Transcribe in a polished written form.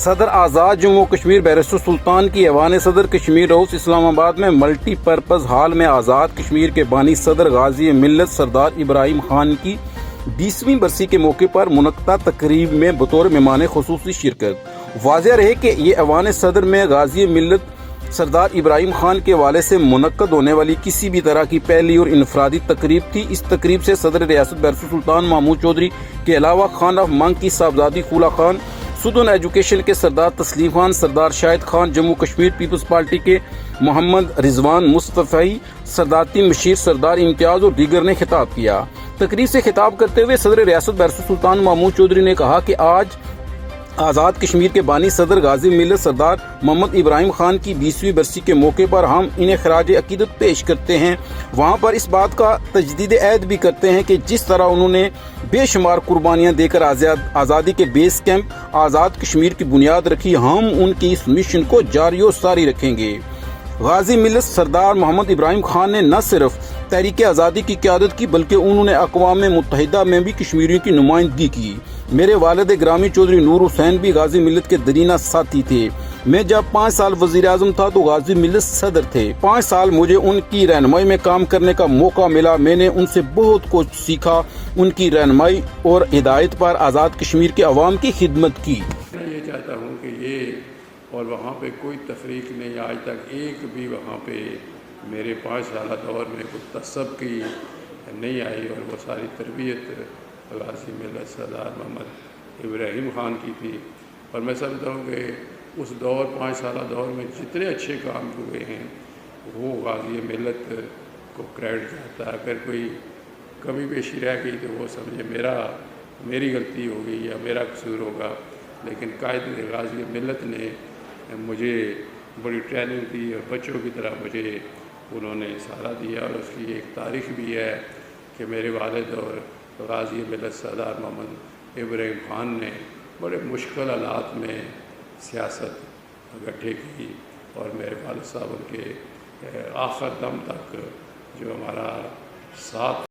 صدر آزاد جموں کشمیر بیرسٹر سلطان کی ایوان صدر کشمیر ہاؤس اسلام آباد میں ملٹی پرپز ہال میں آزاد کشمیر کے بانی صدر غازی ملت سردار ابراہیم خان کی 20ویں برسی کے موقع پر منعقدہ تقریب میں بطور مہمان خصوصی شرکت۔ واضح رہے کہ یہ ایوان صدر میں غازی ملت سردار ابراہیم خان کے حوالے سے منعقد ہونے والی کسی بھی طرح کی پہلی اور انفرادی تقریب تھی۔ اس تقریب سے صدر ریاست بیرسٹر سلطان محمود چودھری کے علاوہ خان آف منگ کی صاحبزادی خولا خان، سدن ایجوکیشن کے سردار تسلیم خان، سردار شاہد خان، جموں کشمیر پیپلز پارٹی کے محمد رضوان مصطفی، صدارتی مشیر سردار امتیاز اور دیگر نے خطاب کیا۔ تقریب سے خطاب کرتے ہوئے صدر ریاست بیرسٹر سلطان محمود چودھری نے کہا کہ آج آزاد کشمیر کے بانی صدر غازی ملت سردار محمد ابراہیم خان کی 20ویں برسی کے موقع پر ہم انہیں خراج عقیدت پیش کرتے ہیں۔ وہاں پر اس بات کا تجدید عہد بھی کرتے ہیں کہ جس طرح انہوں نے بے شمار قربانیاں دے کر آزادی کے بیس کیمپ آزاد کشمیر کی بنیاد رکھی، ہم ان کی اس مشن کو جاری و ساری رکھیں گے۔ غازی ملت سردار محمد ابراہیم خان نے نہ صرف تحریک آزادی کی قیادت کی بلکہ انہوں نے اقوام متحدہ میں بھی کشمیریوں کی نمائندگی کی۔ میرے والد گرامی چودھری نور حسین بھی غازی ملت کے درینہ ساتھی تھے۔ میں جب 5 سال وزیر اعظم تھا تو غازی ملت صدر تھے۔ 5 سال مجھے ان کی رہنمائی میں کام کرنے کا موقع ملا۔ میں نے ان سے بہت کچھ سیکھا۔ ان کی رہنمائی اور ہدایت پر آزاد کشمیر کے عوام کی خدمت کی۔ میں یہ چاہتا ہوں کہ یہ اور وہاں پہ کوئی تفریق نہیں، آج تک ایک بھی وہاں پہ میرے 5 سالہ دور میں کوئی تعصب کی نہیں آئی، اور وہ ساری تربیت غازی ملت سردار محمد ابراہیم خان کی تھی۔ اور میں سمجھتا ہوں کہ اس دور 5 سالہ دور میں جتنے اچھے کام ہوئے ہیں وہ غازی ملت کو کریڈٹ جاتا ہے۔ اگر کوئی کمی بیشی رہ گئی تو وہ سمجھے میری غلطی ہوگی یا میرا قصور ہوگا، لیکن قائد غازی ملت نے مجھے بڑی ٹریننگ دی اور بچوں کی طرح مجھے انہوں نے سہارا دیا، اور اس کی ایک تاریخ بھی ہے کہ میرے والد اور غازی ملت سردار محمد ابراہیم خان نے بڑے مشکل حالات میں سیاست گٹھے کی، اور میرے والد صاحب ان کے آخر دم تک جو ہمارا ساتھ